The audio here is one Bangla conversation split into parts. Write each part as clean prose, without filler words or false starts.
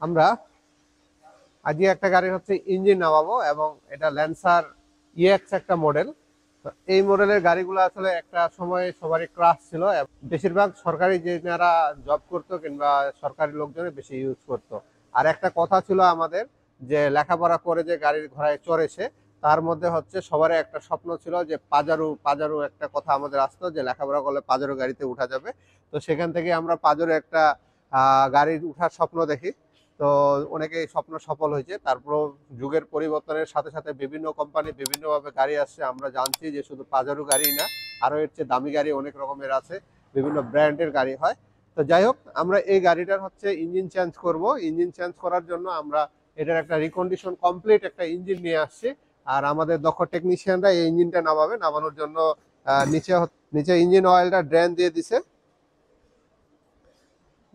আমরা আজকে একটা গাড়ির হচ্ছে ইঞ্জিন নামাবো এবং এটা ল্যান্সার ইএক্স একটা মডেল। তো এই মডেলের গাড়িগুলো আসলে একটা সময় সবারই ক্রাশ ছিল। বেশিরভাগ সরকারি যারা জব করতো কিংবা সরকারি লোকজনের বেশি ইউজ করতো। আর একটা কথা ছিল আমাদের যে লেখাপড়া করে যে গাড়ির ঘোড়ায় চড়েছে তার মধ্যে হচ্ছে সবারই একটা স্বপ্ন ছিল যে পাজারো পাজারো একটা কথা আমাদের আসতো যে লেখাপড়া করলে পাজারো গাড়িতে উঠা যাবে। তো সেখান থেকে আমরা পাজারো একটা গাড়ির উঠার স্বপ্ন দেখি। তো অনেকেই স্বপ্ন সফল হয়েছে। তারপর যুগের পরিবর্তনের সাথে সাথে বিভিন্ন কোম্পানি বিভিন্নভাবে গাড়ি আসছে। আমরা জানছি যে শুধু পাজারো গাড়ি না, আরও এর চেয়ে দামি গাড়ি অনেক রকমের আছে, বিভিন্ন ব্র্যান্ডের গাড়ি হয়। তো যাই হোক, আমরা এই গাড়িটার হচ্ছে ইঞ্জিন চেঞ্জ করব। ইঞ্জিন চেঞ্জ করার জন্য আমরা এটার একটা রিকন্ডিশন কমপ্লিট একটা ইঞ্জিন নিয়ে আসছি। আর আমাদের দক্ষ টেকনিশিয়ানরা এই ইঞ্জিনটা নামাবে। নামানোর জন্য নিচে নিচে ইঞ্জিন অয়েলটা ড্রেন দিয়ে দিছে।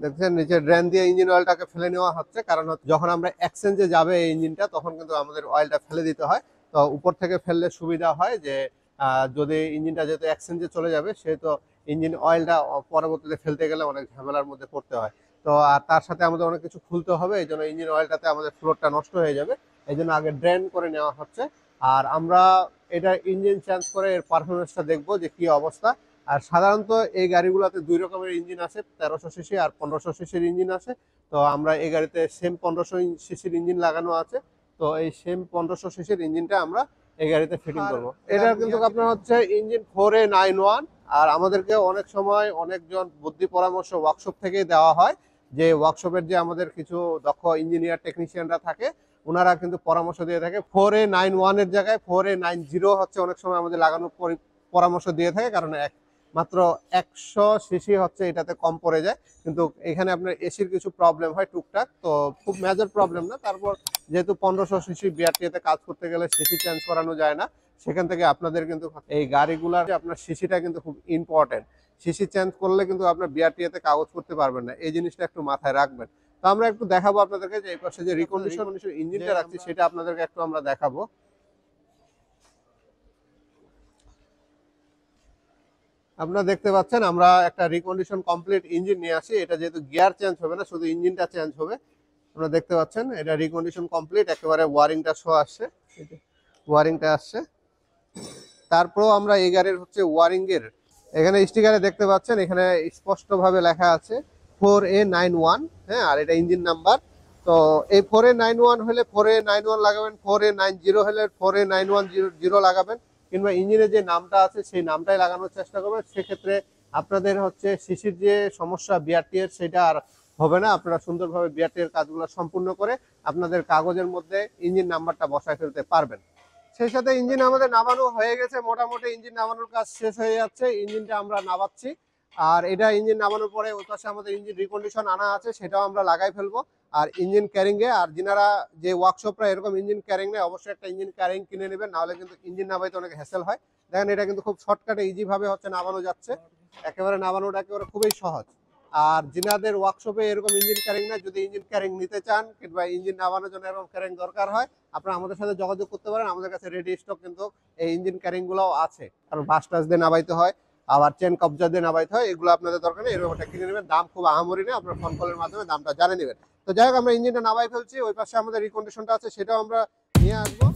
দেখছেন নিচে ড্রেন দিয়ে ইঞ্জিন অয়েলটাকে ফেলে নেওয়া হচ্ছে, কারণ যখন আমরা এক্সচেঞ্জে যাবে এই ইঞ্জিনটা তখন কিন্তু আমাদের অয়েলটা ফেলে দিতে হয়। তো উপর থেকে ফেললে সুবিধা হয় যে যদি ইঞ্জিনটা যেহেতু এক্সচেঞ্জে চলে যাবে সেহেতু ইঞ্জিন অয়েলটা পরবর্তীতে ফেলতে গেলে অনেক ঝামেলার মধ্যে পড়তে হয়। তো আর তার সাথে আমাদের অনেক কিছু খুলতে হবে, এই জন্য ইঞ্জিন অয়েলটাতে আমাদের ফ্লোরটা নষ্ট হয়ে যাবে। এই জন্য আগে ড্রেন করে নেওয়া হচ্ছে। আর আমরা এটা ইঞ্জিন চেঞ্জ করে এর পারফরমেন্সটা দেখবো যে কি অবস্থা। আর সাধারণত এই গাড়িগুলোতে দুই রকমের ইঞ্জিন আছে, 1300 সিসি আর 1500 সিসির ইঞ্জিন আছে। তো আমরা এই গাড়িতে সেম 1500 সিসির ইঞ্জিন লাগানো আছে। তো এই সেম 1500 সিসির ইঞ্জিনটা আমরা এই গাড়িতে ফিটিং করবো। এটার কিন্তু আপনার হচ্ছে ইঞ্জিন 4A91। আর আমাদেরকে অনেক সময় অনেকজন বুদ্ধি পরামর্শ ওয়ার্কশপ থেকেই দেওয়া হয়, যে ওয়ার্কশপের যে আমাদের কিছু দক্ষ ইঞ্জিনিয়ার টেকনিশিয়ানরা থাকে ওনারা কিন্তু পরামর্শ দিয়ে থাকে 4A91 এর জায়গায় 4A90 হচ্ছে অনেক সময় আমাদের লাগানোর পরামর্শ দিয়ে থাকে, কারণ মাত্র 100 সিসি হচ্ছে এটাতে কম পড়ে যায়। কিন্তু এখানে আপনার এসির কিছু প্রবলেম হয় টুকটাক, তো খুব মেজর প্রবলেম না। তারপর যেহেতু 1500 সিসি বিআরটিএতে কাজ করতে গেলে সিসি চেঞ্জ করানো যায় না, সেখান থেকে আপনাদের কিন্তু এই গাড়িগুলার আপনার সিসিটা কিন্তু খুব ইম্পর্টেন্ট। সিসি চেঞ্জ করলে কিন্তু আপনার বিআরটিএতে কাগজ করতে পারবেন না, এই জিনিসটা একটু মাথায় রাখবেন। তো আমরা একটু দেখাবো আপনাদেরকে যে এই পাশে যে রিকন্ডিশন ইঞ্জিনটা রাখছি সেটা আপনাদেরকে একটু আমরা দেখাবো। আপনারা দেখতে পাচ্ছেন আমরা একটা রিকন্ডিশন কমপ্লিট ইঞ্জিন নিয়ে আসি। এটা যেহেতু গিয়ার চেঞ্জ হবে না, শুধু ইঞ্জিনটা চেঞ্জ হবে। আপনারা দেখতে পাচ্ছেন এটা রিকন্ডিশন কমপ্লিট, একেবারে ওয়ারিংটা শো আসছে, ওয়ারিংটা আসছে। তারপরেও আমরা এই গাড়ির হচ্ছে ওয়ারিং এর এখানে স্টিকারে দেখতে পাচ্ছেন, এখানে স্পষ্টভাবে লেখা আছে 4A91। হ্যাঁ, আর এটা ইঞ্জিন নাম্বার। তো এই 4A91 হলে 4A91 লাগাবেন, 4A90 হলে 4A9100 লাগাবেন, কিংবা ইঞ্জিনের যে নামটা আছে সেই নামটাই লাগানোর চেষ্টা করবেন। সেক্ষেত্রে আপনাদের হচ্ছে সিসির যে সমস্যা বিআরটি এর সেটা আর হবে না। আপনারা সুন্দরভাবে বিআরটি এর কাজগুলো সম্পূর্ণ করে আপনাদের কাগজের মধ্যে ইঞ্জিন নাম্বারটা বসায় ফেলতে পারবেন। সেই সাথে ইঞ্জিন আমাদের নামানো হয়ে গেছে, মোটামুটি ইঞ্জিন নামানোর কাজ শেষ হয়ে যাচ্ছে। ইঞ্জিনটা আমরা নামাচ্ছি। আর এটা ইঞ্জিন নামানোর পরে ওই পাশে আমাদের ইঞ্জিন রিকন্ডিশন আনা আছে, সেটাও আমরা লাগাই ফেলবো। আর ইঞ্জিন ক্যারিং এ আর যিনারা যে ওয়ার্কশপরা এরকম ইঞ্জিন ক্যারিং নেই, অবশ্যই একটা ইঞ্জিন ক্যারিং কিনে নেবেন, নাহলে কিন্তু ইঞ্জিন নামাইতে অনেক হ্যাসেল হয়। দেখেন এটা কিন্তু খুব শর্টকাটে ইজি ভাবে হচ্ছে নামানো যাচ্ছে, একেবারে নামানোটা একেবারে খুবই সহজ। আর যিনাদের ওয়ার্কশপে এরকম ইঞ্জিন ক্যারিং না, যদি ইঞ্জিন ক্যারিং নিতে চান কিংবা ইঞ্জিন নামানোর জন্য এরকম ক্যারিং দরকার হয়, আপনারা আমাদের সাথে যোগাযোগ করতে পারেন। আমাদের কাছে রেডি স্টক কিন্তু এই ইঞ্জিন ক্যারিং গুলোও আছে। কারণ বাস টাস দিয়ে নামাইতে হয়, আবার চেন কবজা দিয়ে নামাইতে হয়, এগুলো আপনাদের দরকার নেই, এরকম একটা কিনে নেবেন। দাম খুব আহামরি নেই, আপনার ফোন কলের মাধ্যমে দামটা জানিয়ে নেবেন। তো যাই হোক, আমরা ইঞ্জিনটা নামাই ফেলছি। ওই পাশে আমাদের রিকন্ডিশনটা আছে, সেটাও আমরা নিয়ে আসবো।